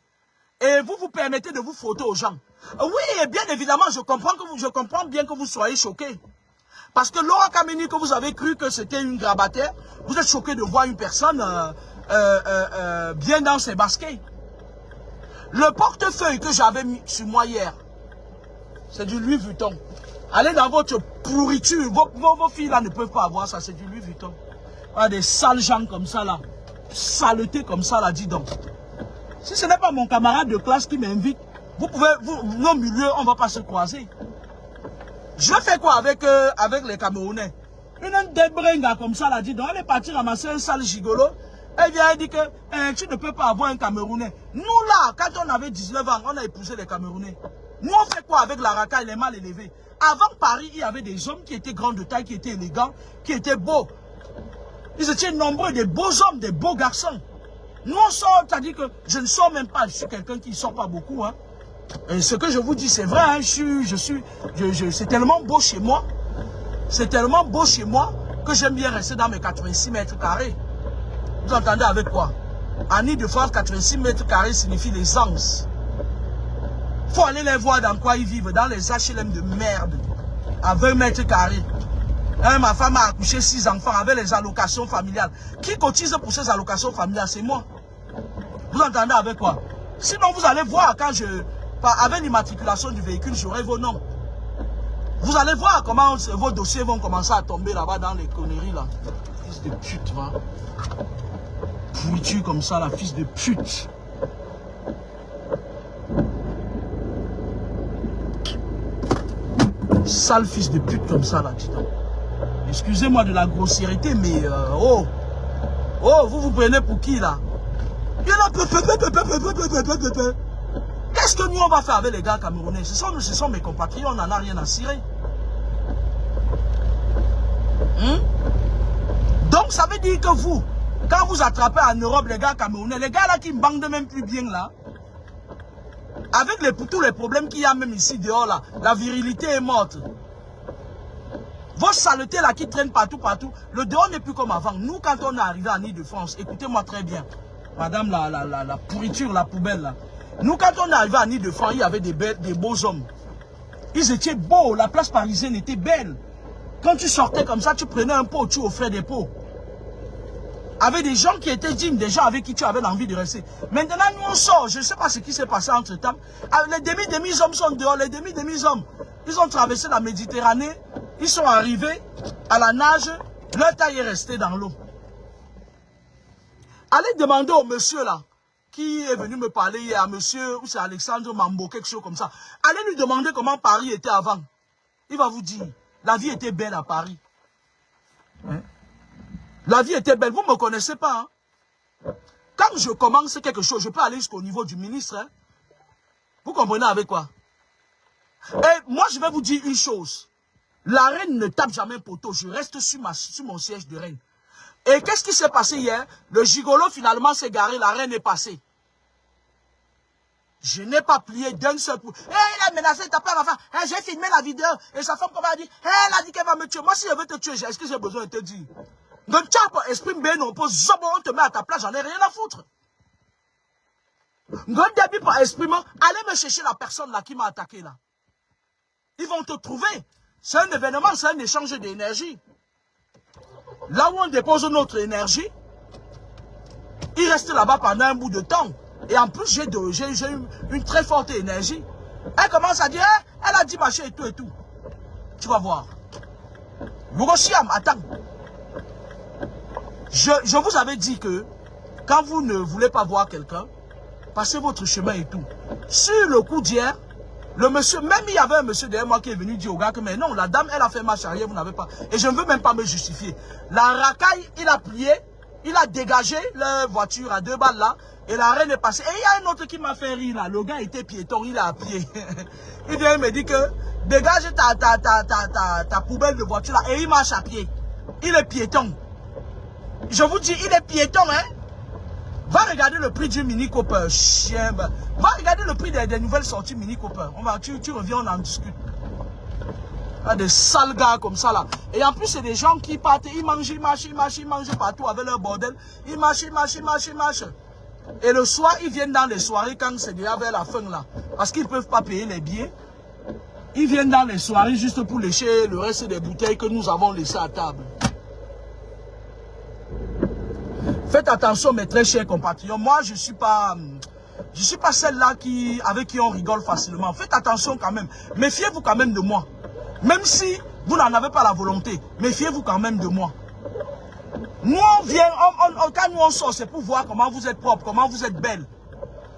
Et vous vous permettez de vous frotter aux gens. Oui, et bien évidemment, je comprends bien que vous soyez choqués. Parce que Laura Kameni, que vous avez cru que c'était une grabataire, vous êtes choqués de voir une personne bien dans ses baskets. Le portefeuille que j'avais mis sur moi hier, c'est du Louis Vuitton. Allez dans votre pourriture, vos filles là ne peuvent pas avoir ça, c'est du Louis Vuitton. Ah, des sales gens comme ça là, saleté comme ça là, dis donc. Si ce n'est pas mon camarade de classe qui m'invite, nos milieux, on ne va pas se croiser. Je vais faire quoi avec les Camerounais? Une débringa comme ça là, dis donc, elle est partie ramasser un sale gigolo. Elle vient et dit que tu ne peux pas avoir un Camerounais. Nous là, quand on avait 19 ans, on a épousé les Camerounais. Nous on fait quoi avec la racaille, les mal élevés? Avant Paris, il y avait des hommes qui étaient grands de taille, qui étaient élégants, qui étaient beaux. Ils étaient nombreux, des beaux hommes, des beaux garçons. Nous on sort, c'est-à-dire que je ne sors même pas, je suis quelqu'un qui ne sort pas beaucoup. Hein. Et ce que je vous dis, c'est vrai, hein, c'est tellement beau chez moi. C'est tellement beau chez moi que j'aime bien rester dans mes 86 mètres carrés. Vous entendez avec quoi? En Ile-de-France, 86 mètres carrés signifie l'aisance. Il faut aller les voir dans quoi ils vivent, dans les HLM de merde, à 20 mètres carrés. Hein, ma femme a accouché 6 enfants avec les allocations familiales. Qui cotise pour ces allocations familiales? C'est moi. Vous entendez avec quoi? Sinon, vous allez voir quand avec l'immatriculation du véhicule, j'aurai vos noms. Vous allez voir comment vos dossiers vont commencer à tomber là-bas dans les conneries là. Fils de pute, va. Pourriture comme ça, la fils de pute. Sale fils de pute comme ça là, dis donc. Excusez-moi de la grossièreté, mais oh, vous vous prenez pour qui là? Qu'est-ce que nous on va faire avec les gars camerounais? Ce sont mes compatriotes, on n'en a rien à cirer. Donc ça veut dire que vous, quand vous attrapez en Europe les gars camerounais, les gars là qui ne bandent même plus bien là, avec tous les problèmes qu'il y a même ici dehors là, la virilité est morte. Vos saletés là qui traînent partout, le dehors n'est plus comme avant. Nous quand on est arrivé en Ile-de-France, écoutez-moi très bien, madame la pourriture, la poubelle là. Nous quand on est arrivé en Ile-de-France, il y avait des beaux hommes. Ils étaient beaux, la place parisienne était belle. Quand tu sortais comme ça, tu prenais un pot, tu offrais des pots. Avec des gens qui étaient dignes, des gens avec qui tu avais l'envie de rester. Maintenant, nous on sort, je ne sais pas ce qui s'est passé entre temps. Les demi-hommes sont dehors, les demi-hommes. Ils ont traversé la Méditerranée, ils sont arrivés à la nage, leur taille est restée dans l'eau. Allez demander au monsieur là, qui est venu me parler hier, à monsieur, ou c'est Alexandre Mambo, quelque chose comme ça. Allez lui demander comment Paris était avant. Il va vous dire, la vie était belle à Paris. Hein? La vie était belle, vous ne me connaissez pas. Hein? Quand quand je commence quelque chose, je peux aller jusqu'au niveau du ministre. Hein. Vous comprenez avec quoi? Et moi, je vais vous dire une chose. La reine ne tape jamais poteau. Je reste sur mon siège de reine. Et qu'est-ce qui s'est passé hier? Le gigolo finalement s'est garé, la reine est passée. Je n'ai pas plié d'un seul coup. Hey, il a menacé de taper ma femme. Hey, j'ai filmé la vidéo. Et sa femme, comment elle a dit? Hey, elle a dit qu'elle va me tuer. Moi, si je veux te tuer, est-ce que j'ai besoin de te dire? Donc, tu exprime bien, on pose zobo, on te met à ta place, j'en ai rien à foutre. Donc, début par exprimer, allez me chercher la personne là qui m'a attaqué là. Ils vont te trouver. C'est un événement, c'est un échange d'énergie. Là où on dépose notre énergie, il reste là-bas pendant un bout de temps. Et en plus, j'ai une très forte énergie. Elle commence à dire, elle a dit machin et tout et tout. Tu vas voir. Mugoshiam, attends. Je vous avais dit que quand vous ne voulez pas voir quelqu'un, passez votre chemin et tout. Sur le coup d'hier, le monsieur, même il y avait un monsieur derrière moi qui est venu dire au gars que mais non, la dame, elle a fait marche arrière, vous n'avez pas. Et je ne veux même pas me justifier. La racaille, il a plié, il a dégagé la voiture à 2 balles là, et la reine est passée. Et il y a un autre qui m'a fait rire là, le gars était piéton, il est à pied. Il vient me dire que dégage ta poubelle de voiture là, et il marche à pied. Il est piéton. Je vous dis, il est piéton, hein. Va regarder le prix du Mini Cooper, chien. Va regarder le prix des nouvelles sorties Mini Cooper. Tu reviens, on en discute. Il y a des sales gars comme ça là. Et en plus, c'est des gens qui partent, ils mangent partout avec leur bordel. Ils marchent. Et le soir, ils viennent dans les soirées quand c'est déjà vers la fin là. Parce qu'ils ne peuvent pas payer les billets. Ils viennent dans les soirées juste pour lécher le reste des bouteilles que nous avons laissées à table. Faites attention mes très chers compatriotes. Moi je suis pas celle-là avec qui on rigole facilement. Faites attention quand même. Méfiez-vous quand même de moi. Même si vous n'en avez pas la volonté, méfiez-vous quand même de moi. Nous on vient, quand nous on sort, c'est pour voir comment vous êtes propre, comment vous êtes belle.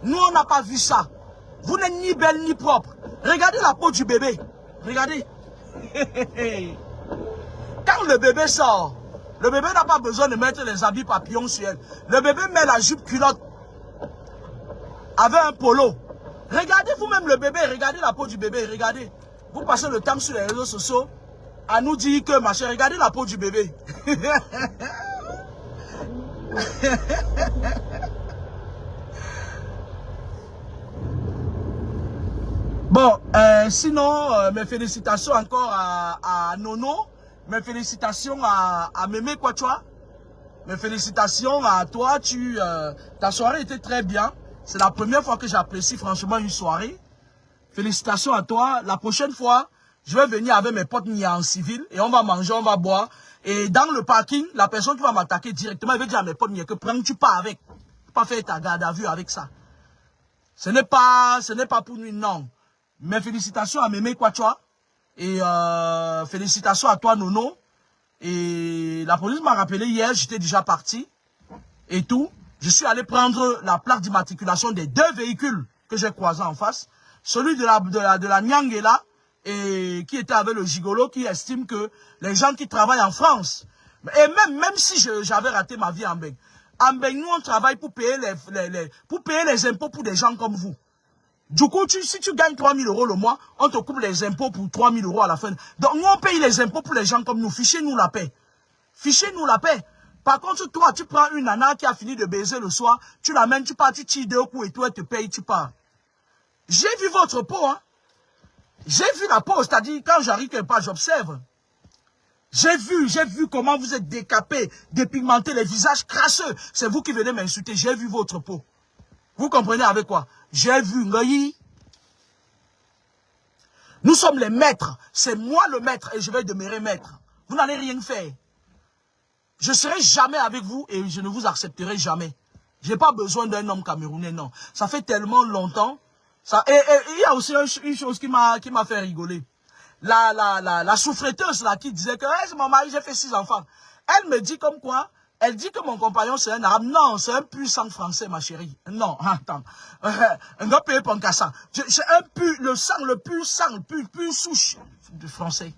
Nous on n'a pas vu ça. Vous n'êtes ni belle ni propre. Regardez la peau du bébé. Regardez. Quand le bébé sort, le bébé n'a pas besoin de mettre les habits papillons sur elle. Le bébé met la jupe culotte avec un polo. Regardez vous-même le bébé, regardez la peau du bébé, regardez. Vous passez le temps sur les réseaux sociaux à nous dire que, machin, regardez la peau du bébé. Bon, sinon, mes félicitations encore à Nono. Mes félicitations à Mémé Quachua. Mes félicitations à toi. Ta soirée était très bien. C'est la première fois que j'apprécie franchement une soirée. Félicitations à toi. La prochaine fois, je vais venir avec mes potes en civil et on va manger, on va boire. Et dans le parking, la personne qui va m'attaquer directement, elle va dire à mes potes que prends-tu pas avec. Pas faire ta garde à vue avec ça. Ce n'est pas pour nous, non. Mes félicitations à Mémé Quachua. Et félicitations à toi, Nono. Et la police m'a rappelé hier, j'étais déjà parti. Et tout. Je suis allé prendre la plaque d'immatriculation des 2 véhicules que j'ai croisés en face. Celui de la Nyangela et qui était avec le gigolo qui estime que les gens qui travaillent en France, et même si j'avais raté ma vie en Beng, nous on travaille pour payer les impôts pour des gens comme vous. Du coup, si tu gagnes 3 000 € le mois, on te coupe les impôts pour 3 000 € à la fin. Donc, nous, on paye les impôts pour les gens comme nous. Fichez-nous la paix. Fichez-nous la paix. Par contre, toi, tu prends une nana qui a fini de baiser le soir, tu l'amènes, tu pars, tu tires 2 coups et toi, elle te paye, tu pars. J'ai vu votre peau, hein. J'ai vu la peau, c'est-à-dire, quand j'arrive quelque part, j'observe. J'ai vu comment vous êtes décapés, dépigmentés, les visages crasseux. C'est vous qui venez m'insulter. J'ai vu votre peau. Vous comprenez avec quoi? J'ai vu Ngoyi. Nous sommes les maîtres. C'est moi le maître et je vais demeurer maître. Vous n'allez rien faire. Je ne serai jamais avec vous et je ne vous accepterai jamais. Je n'ai pas besoin d'un homme camerounais, non. Ça fait tellement longtemps. Et il y a aussi une chose qui m'a fait rigoler. La souffreteuse là qui disait que hey, c'est mon mari, j'ai fait 6 enfants. Elle me dit comme quoi? Elle dit que mon compagnon c'est un arabe. Non, c'est un pur sang français, ma chérie. Non, attends. On doit payer pour un cassin. C'est un pur, le pur souche de français.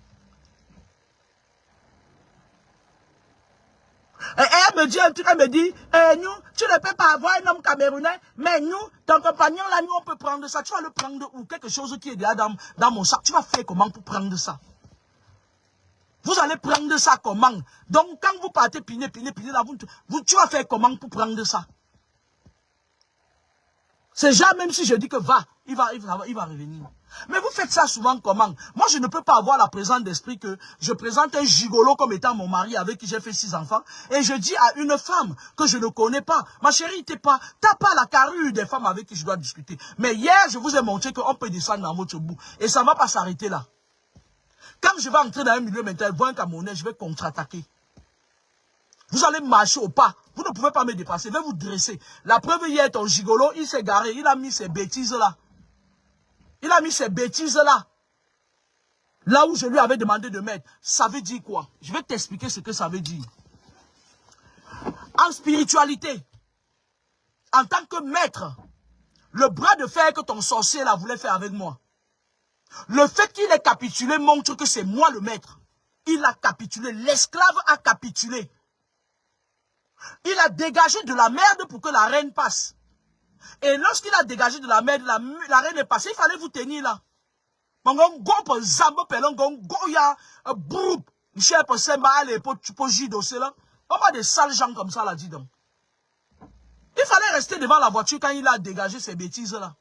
Et elle me dit un truc, elle me dit, nous, tu ne peux pas avoir un homme camerounais, mais nous, ton compagnon là, nous, on peut prendre ça. Tu vas le prendre ou quelque chose qui est déjà dans mon sac. Tu vas faire comment pour prendre ça? Vous allez prendre ça comment? Donc, quand vous partez piner là, tu vas faire comment pour prendre ça? C'est genre, même si je dis que va, il va revenir. Mais vous faites ça souvent comment? Moi, je ne peux pas avoir la présence d'esprit que je présente un gigolo comme étant mon mari avec qui j'ai fait 6 enfants. Et je dis à une femme que je ne connais pas, ma chérie, t'as pas la carrure des femmes avec qui je dois discuter. Mais hier, je vous ai montré qu'on peut descendre dans votre bout. Et ça ne va pas s'arrêter là. Quand je vais entrer dans un milieu mental, voir un Camerounais, je vais contre-attaquer. Vous allez marcher au pas. Vous ne pouvez pas me dépasser. Je vais vous dresser. La preuve, hier, ton gigolo, il s'est garé. Il a mis ces bêtises-là. Il a mis ces bêtises-là. Là où je lui avais demandé de mettre. Ça veut dire quoi? Je vais t'expliquer ce que ça veut dire. En spiritualité, en tant que maître, le bras de fer que ton sorcier là voulait faire avec moi, le fait qu'il ait capitulé montre que c'est moi le maître. Il a capitulé. L'esclave a capitulé. Il a dégagé de la merde pour que la reine passe. Et lorsqu'il a dégagé de la merde, la reine est passée, il fallait vous tenir là. On va des sales gens comme ça là, dis donc. Il fallait rester devant la voiture quand il a dégagé ces bêtises là.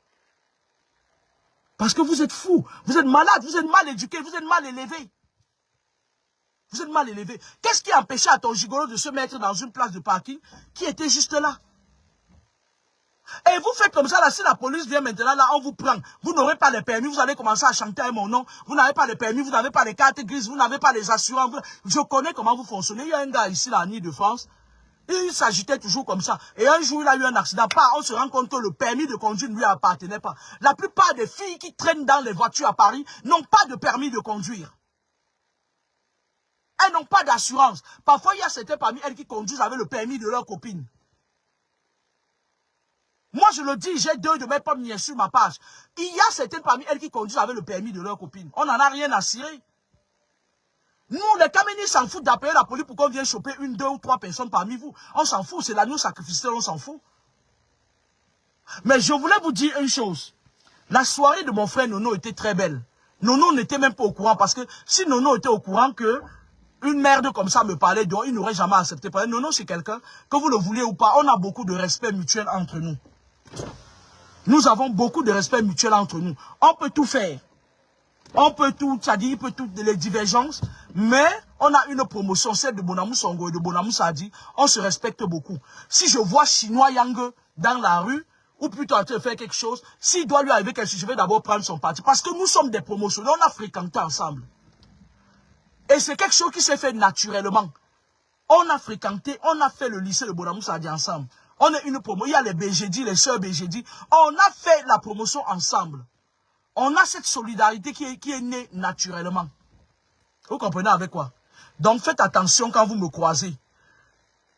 Parce que vous êtes fous, vous êtes malades, vous êtes mal éduqués, vous êtes mal élevés. Vous êtes mal élevés. Qu'est-ce qui a empêché à ton gigolo de se mettre dans une place de parking qui était juste là? Et vous faites comme ça, là, si la police vient maintenant, là, on vous prend. Vous n'aurez pas les permis, vous allez commencer à chanter à mon nom. Vous n'avez pas les permis, vous n'avez pas les cartes grises, vous n'avez pas les assurances. Je connais comment vous fonctionnez. Il y a un gars ici, là, en Ile-de-France. Il s'agitait toujours comme ça. Et un jour, il a eu un accident. On se rend compte que le permis de conduire ne lui appartenait pas. La plupart des filles qui traînent dans les voitures à Paris n'ont pas de permis de conduire. Elles n'ont pas d'assurance. Parfois, il y a certains parmi elles qui conduisent avec le permis de leur copine. Moi, je le dis, j'ai 2 de mes pommes sur ma page. Il y a certaines parmi elles qui conduisent avec le permis de leur copine. On n'en a rien à cirer. Nous, les Caménis s'en foutent d'appeler la police pour qu'on vienne choper 1, 2 ou 3 personnes parmi vous. On s'en fout, c'est l'agneau sacrificiel, on s'en fout. Mais je voulais vous dire une chose. La soirée de mon frère Nono était très belle. Nono n'était même pas au courant parce que si Nono était au courant que une merde comme ça me parlait, donc il n'aurait jamais accepté. Parce que Nono, c'est quelqu'un, que vous le vouliez ou pas, on a beaucoup de respect mutuel entre nous. Nous avons beaucoup de respect mutuel entre nous. On peut tout faire. On peut tout, c'est-à-dire, il peut tout, les divergences, mais on a une promotion, celle de Bonamou Songo et de Bonamou Sadi, on se respecte beaucoup. Si je vois Chinois Yang dans la rue, ou plutôt en train de faire quelque chose, s'il doit lui arriver quelque chose, je vais d'abord prendre son parti. Parce que nous sommes des promotionnels, on a fréquenté ensemble. Et c'est quelque chose qui s'est fait naturellement. On a fréquenté, on a fait le lycée de Bonamou Sadi ensemble. On est une promo, il y a les BGD, les sœurs BGD. On a fait la promotion ensemble. On a cette solidarité qui est née naturellement. Vous comprenez avec quoi? Donc faites attention quand vous me croisez.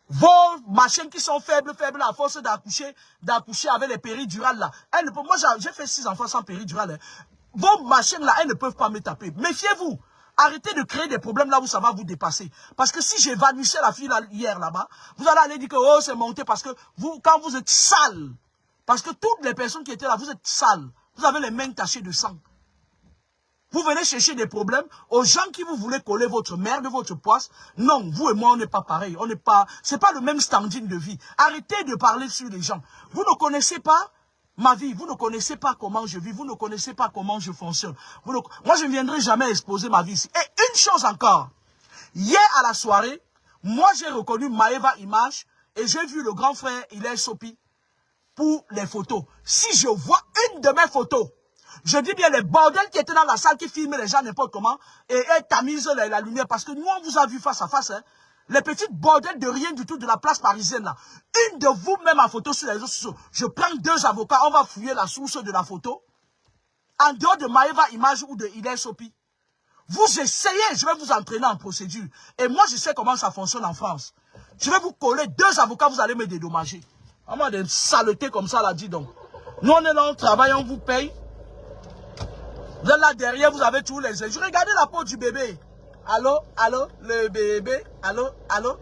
Vos machines qui sont faibles à force d'accoucher avec les péridurales là. Moi j'ai fait 6 enfants sans péridurale. Hein. Vos machines là, elles ne peuvent pas me taper. Méfiez-vous. Arrêtez de créer des problèmes là où ça va vous dépasser. Parce que si j'évanouissais la fille là, hier là-bas, vous allez aller dire que oh c'est monté parce que vous, quand vous êtes sale, parce que toutes les personnes qui étaient là, vous êtes sales. Vous avez les mains tachées de sang. Vous venez chercher des problèmes aux gens qui vous voulez coller votre merde, votre poisse. Non, vous et moi, on n'est pas pareil. On n'est pas, c'est pas le même standing de vie. Arrêtez de parler sur les gens. Vous ne connaissez pas ma vie. Vous ne connaissez pas comment je vis. Vous ne connaissez pas comment je fonctionne. Moi, je ne viendrai jamais exposer ma vie ici. Et une chose encore. Hier à la soirée, moi, j'ai reconnu Maeva Image et j'ai vu le grand frère Hilaire Sopi pour les photos. Si je vois une de mes photos, je dis bien les bordels qui étaient dans la salle, qui filmaient les gens n'importe comment, et tamisent la lumière, parce que nous, on vous a vu face à face, hein, les petites bordels de rien du tout de la place parisienne, là. Une de vous, même en photo sur les réseaux sociaux, je prends 2 avocats, on va fouiller la source de la photo, en dehors de Maeva Image ou de Hilaire Sopi. Vous essayez, je vais vous entraîner en procédure. Et moi, je sais comment ça fonctionne en France. Je vais vous coller 2 avocats, vous allez me dédommager. Vraiment des saletés comme ça, là, dis donc. Nous, on est là, on travaille, on vous paye. Vous êtes là derrière, vous avez tous les injures. Regardez la peau du bébé. allô, allô, le bébé, allô, allô,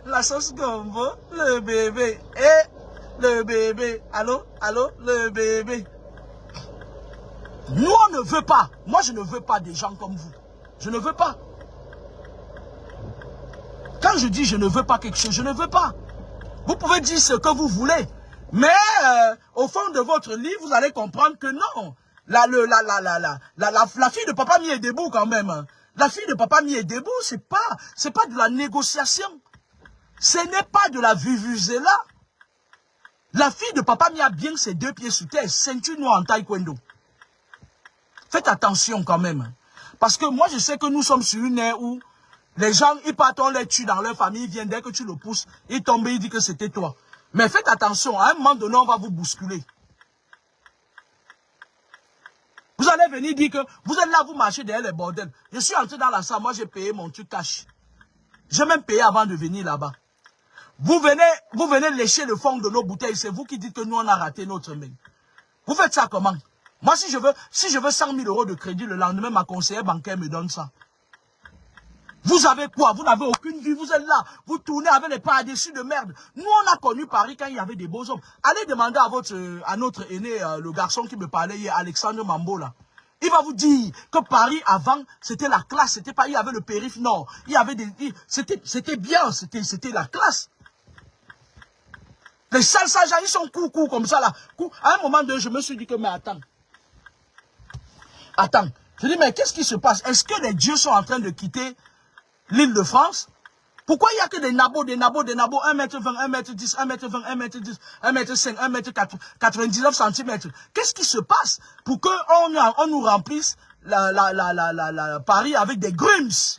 la sauce gombo, le bébé, le bébé, allô, allô, le bébé. Nous, on ne veut pas. Moi, je ne veux pas des gens comme vous. Je ne veux pas. Quand je dis je ne veux pas quelque chose, je ne veux pas. Vous pouvez dire ce que vous voulez. Mais au fond de votre livre, vous allez comprendre que non. La fille de Papa Mi est debout quand même. La fille de Papa Mi est debout, c'est pas de la négociation. Ce n'est pas de la vuvuzela. La fille de Papa Mi a bien ses 2 pieds sous terre, ceinture noire en taekwondo. Faites attention quand même. Parce que moi, je sais que nous sommes sur une ère où les gens, ils partent, on les tue dans leur famille, ils viennent, dès que tu le pousses, ils tombent et ils disent que c'était toi. Mais faites attention, à un moment donné, on va vous bousculer. Vous allez venir dire que vous êtes là, vous marchez derrière les bordels. Je suis entré dans la salle, moi j'ai payé mon truc cash. J'ai même payé avant de venir là-bas. Vous venez lécher le fond de nos bouteilles, c'est vous qui dites que nous on a raté notre main. Vous faites ça comment? Moi si je veux 100 000 euros de crédit, le lendemain ma conseillère bancaire me donne ça. Vous avez quoi? Vous n'avez aucune vie, vous êtes là, vous tournez avec les paradis de merde. Nous, on a connu Paris quand il y avait des beaux hommes. Allez demander à notre aîné, le garçon qui me parlait hier, Alexandre Mambo, là. Il va vous dire que Paris, avant, c'était la classe, c'était pas, il y avait le périph' nord, il y avait c'était bien, c'était la classe. Les salsages, ils sont courts comme ça, là. À un moment donné, je me suis dit que, mais attends. Je dis, mais qu'est-ce qui se passe? Est-ce que les dieux sont en train de quitter l'île de France? Pourquoi il n'y a que des nabots, 1m20, 1m10, 1m20, 1m10, 1m5, 1m99 cm? Qu'est-ce qui se passe pour qu'on nous remplisse Paris avec des grums?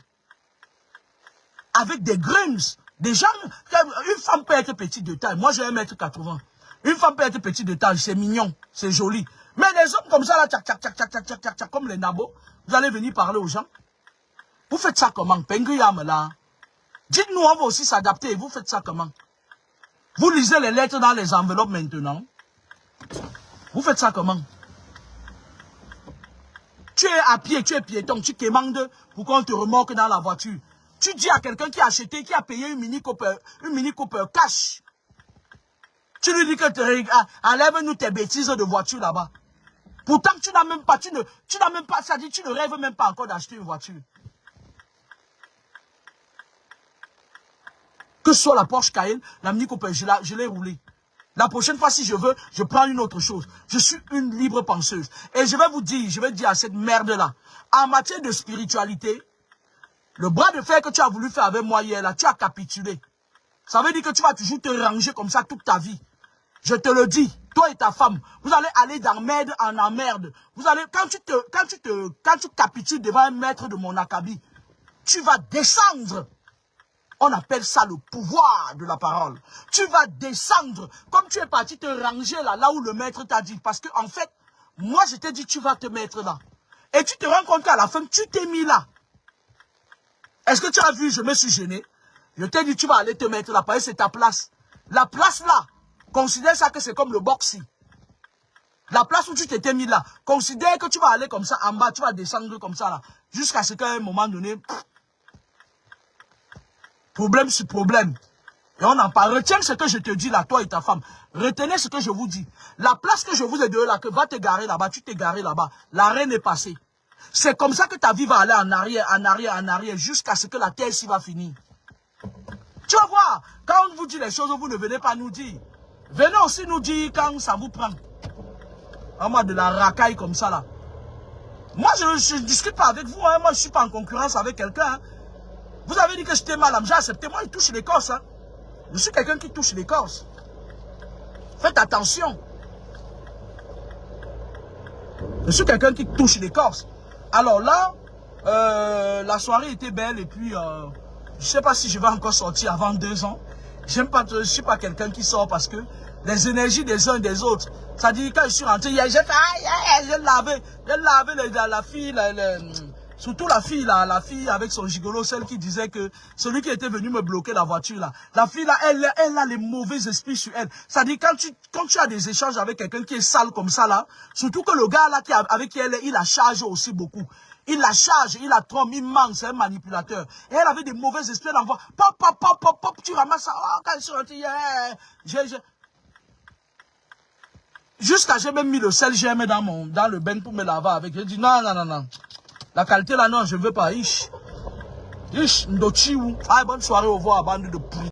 Avec des grums. Des gens, une femme peut être petite de taille. Moi, j'ai 1m80. Une femme peut être petite de taille, c'est mignon, c'est joli. Mais les hommes comme ça, là, tchac, comme les nabots, vous allez venir parler aux gens. Vous faites ça comment? Penguyam là. Dites-nous, on va aussi s'adapter. Vous faites ça comment? Vous lisez les lettres dans les enveloppes maintenant. Vous faites ça comment? Tu es à pied, tu es piéton, tu quémandes pour qu'on te remorque dans la voiture. Tu dis à quelqu'un qui a acheté, qui a payé une Mini Cooper cash. Tu lui dis que enlève-nous tes bêtises de voiture là-bas. Pourtant, tu n'as même pas, ça dit, tu ne rêves même pas encore d'acheter une voiture. Que ce soit la Porsche Cayenne, la Mini Cooper, je l'ai roulée. La prochaine fois, si je veux, je prends une autre chose. Je suis une libre penseuse. Et je vais dire à cette merde-là, en matière de spiritualité, le bras de fer que tu as voulu faire avec moi hier, là, tu as capitulé. Ça veut dire que tu vas toujours te ranger comme ça toute ta vie. Je te le dis, toi et ta femme, vous allez aller d'emmerde en emmerde. Vous allez, quand tu capitules devant un maître de mon acabit, tu vas descendre. On appelle ça le pouvoir de la parole. Tu vas descendre, comme tu es parti te ranger là où le maître t'a dit. Parce que en fait, moi je t'ai dit tu vas te mettre là. Et tu te rends compte qu'à la fin, tu t'es mis là. Est-ce que tu as vu, je me suis gêné. Je t'ai dit tu vas aller te mettre là, parce que c'est ta place. La place là, considère ça que c'est comme le boxing. La place où tu t'étais mis là, considère que tu vas aller comme ça en bas, tu vas descendre comme ça là. Jusqu'à ce qu'à un moment donné, problème sur problème. Et on en parle. Retiens ce que je te dis là, toi et ta femme. Retenez ce que je vous dis. La place que je vous ai donnée là, que va te garer là-bas, tu t'es garé là-bas. L'arène est passée. C'est comme ça que ta vie va aller en arrière, jusqu'à ce que la terre s'y va finir. Tu vas voir, quand on vous dit les choses, vous ne venez pas nous dire. Venez aussi nous dire quand ça vous prend. En mode de la racaille comme ça là. Moi, je ne discute pas avec vous. Hein. Moi, je ne suis pas en concurrence avec quelqu'un. Hein. Vous avez dit que j'étais mal, j'ai accepté. Moi, il touche les Corses. Hein. Je suis quelqu'un qui touche les Corses. Faites attention. Je suis quelqu'un qui touche les Corses. Alors là, la soirée était belle et puis je ne sais pas si je vais encore sortir avant 2 ans. Je ne suis pas quelqu'un qui sort parce que les énergies des uns et des autres. Ça dit quand je suis rentré hier, j'ai lavé la fille, surtout la fille avec son gigolo, celle qui disait que celui qui était venu me bloquer la voiture là. La fille là, elle a les mauvais esprits sur elle. Ça dit quand tu as des échanges avec quelqu'un qui est sale comme ça là, surtout que le gars là avec qui elle est, il la charge aussi beaucoup. Il la charge, il la trompe, il manque, c'est un manipulateur. Et elle avait des mauvais esprits, elle envoie, pop, pop, pop, pop, pop, tu ramasses ça. Oh, quand je suis rentré, jusqu'à j'ai même mis le sel, j'ai mis dans le bain pour me laver avec. J'ai dit, non, non, non, non. La qualité là, non, je ne veux pas. Ish, ndochi ou. Ah, bonne soirée, au revoir, bande de poules.